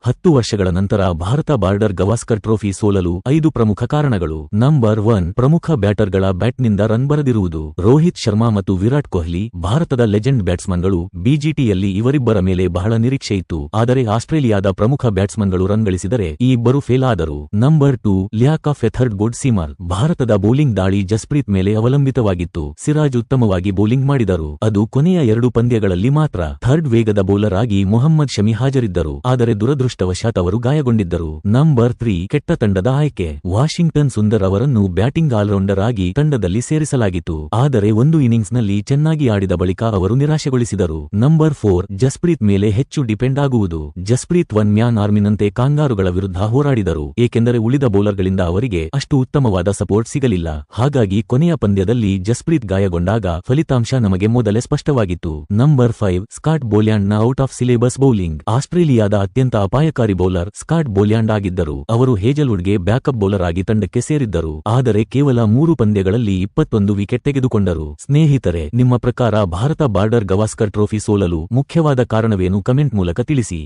10 ವರ್ಷಗಳ ನಂತರ Bharat border Gavaskar trophy ಸೋಲಲು 5 ಪ್ರಮುಖ ಕಾರಣಗಳು. ನಂಬರ್ 1, ಪ್ರಮುಖ ಬ್ಯಾಟರ್ಗಳ ಬ್ಯಾಟ್ನಿಂದ ರನ್ ಬರದಿರುವುದು. ರೋಹಿತ್ ಶರ್ಮಾ ಮತ್ತು ವಿರಾಟ್ ಕೊಹ್ಲಿ, ಭಾರತದ ಲೆಜೆಂಡ್ ಬ್ಯಾಟ್ಸ್ಮನ್ಗಳು. ಬಿಜಿಟಿಯಲ್ಲಿ ಇವರಿಬ್ಬರ ಮೇಲೆ ಬಹಳ ನಿರೀಕ್ಷೆ ಇತ್ತು, ಆದರೆ ಆಸ್ಟ್ರೇಲಿಯಾದ ಪ್ರಮುಖ ಬ್ಯಾಟ್ಸ್ಮನ್ಗಳು ರನ್ ಗಳಿಸಿದರೆ ಈ ಇಬ್ಬರು ಫೇಲ್ ಆದರು. Number 2, lack of a third good seamer. ಭಾರತದ ಬೌಲಿಂಗ್ ದಾಳಿ ಜಸ್ಪ್ರೀತ್ ಮೇಲೆ ಅವಲಂಬಿತವಾಗಿತ್ತು. ಸಿರಾಜ್ ಉತ್ತಮವಾಗಿ ಬೌಲಿಂಗ್ ಮಾಡಿದರು, ಅದು ಕೊನೆಯ 2 ಪಂದ್ಯಗಳಲ್ಲಿ ಮಾತ್ರ. ಥರ್ಡ್ ವೇಗದ ಬೌಲರ್ ಆಗಿ ಮೊಹಮ್ಮದ್ ಶಮಿ ಹಾಜರಿದ್ದರು, ಆದರೆ ದುರದೃಷ್ಟವಶಾತ್ ಅವರು ಗಾಯಗೊಂಡಿದ್ದರು. ನಂಬರ್ 3, ಕೆಟ್ಟ ತಂಡದ ಆಯ್ಕೆ. ವಾಷಿಂಗ್ಟನ್ ಸುಂದರ್ ಅವರನ್ನು ಬ್ಯಾಟಿಂಗ್ ಆಲ್ರೌಂಡರ್ ಆಗಿ ತಂಡದಲ್ಲಿ ಸೇರಿಸಲಾಗಿತ್ತು, ಆದರೆ ಒಂದು ಇನ್ನಿಂಗ್ಸ್ನಲ್ಲಿ ಚೆನ್ನಾಗಿ ಆಡಿದ ಬಳಿಕ ಅವರು ನಿರಾಶೆಗೊಳಿಸಿದರು. ನಂಬರ್ 4, ಜಸ್ಪ್ರೀತ್ ಮೇಲೆ ಹೆಚ್ಚು ಡಿಪೆಂಡ್ ಆಗುವುದು. ಜಸ್ಪ್ರೀತ್ ಒನ್ ಮ್ಯಾನ್ ಆರ್ಮಿನಂತೆ ಕಾಂಗಾರುಗಳ ವಿರುದ್ಧ ಹೋರಾಡಿದರು, ಏಕೆಂದರೆ ಉಳಿದ ಬೌಲರ್ಗಳಿಂದ ಅವರಿಗೆ ಅಷ್ಟು ಉತ್ತಮವಾದ ಸಪೋರ್ಟ್ ಸಿಗಲಿಲ್ಲ. ಹಾಗಾಗಿ ಕೊನೆಯ ಪಂದ್ಯದಲ್ಲಿ ಜಸ್ಪ್ರೀತ್ ಗಾಯಗೊಂಡಾಗ ಫಲಿತಾಂಶ ನಮಗೆ ಮೊದಲೇ ಸ್ಪಷ್ಟವಾಗಿತ್ತು. ನಂಬರ್ 5, ಸ್ಕಾಟ್ ಬೋಲ್ಯಾಂಡ್ನ ಔಟ್ ಆಫ್ ಸಿಲೆಬಸ್ ಬೌಲಿಂಗ್. ಆಸ್ಟ್ರೇಲಿಯಾದ ಅತ್ಯಂತ ಅಪಾಯಕಾರಿ ಬೌಲರ್ ಸ್ಕಾಟ್ ಬೋಲ್ಯಾಂಡ್ ಆಗಿದ್ದರು. ಅವರು ಹೇಜಲ್ವುಡ್ಗೆ ಬ್ಯಾಕಪ್ ಬೌಲರ್ ಆಗಿ ತಂಡಕ್ಕೆ ಸೇರಿದ್ದರು, ಆದರೆ ಕೇವಲ 3 ಪಂದ್ಯಗಳಲ್ಲಿ 21 ವಿಕೆಟ್ ತೆಗೆದುಕೊಂಡರು. ಸ್ನೇಹಿತರೆ, ನಿಮ್ಮ ಪ್ರಕಾರ ಭಾರತ ಬಾರ್ಡರ್ ಗವಾಸ್ಕರ್ ಟ್ರೋಫಿ ಸೋಲಲು ಮುಖ್ಯವಾದ ಕಾರಣವೇನು? ಕಮೆಂಟ್ ಮೂಲಕ ತಿಳಿಸಿ.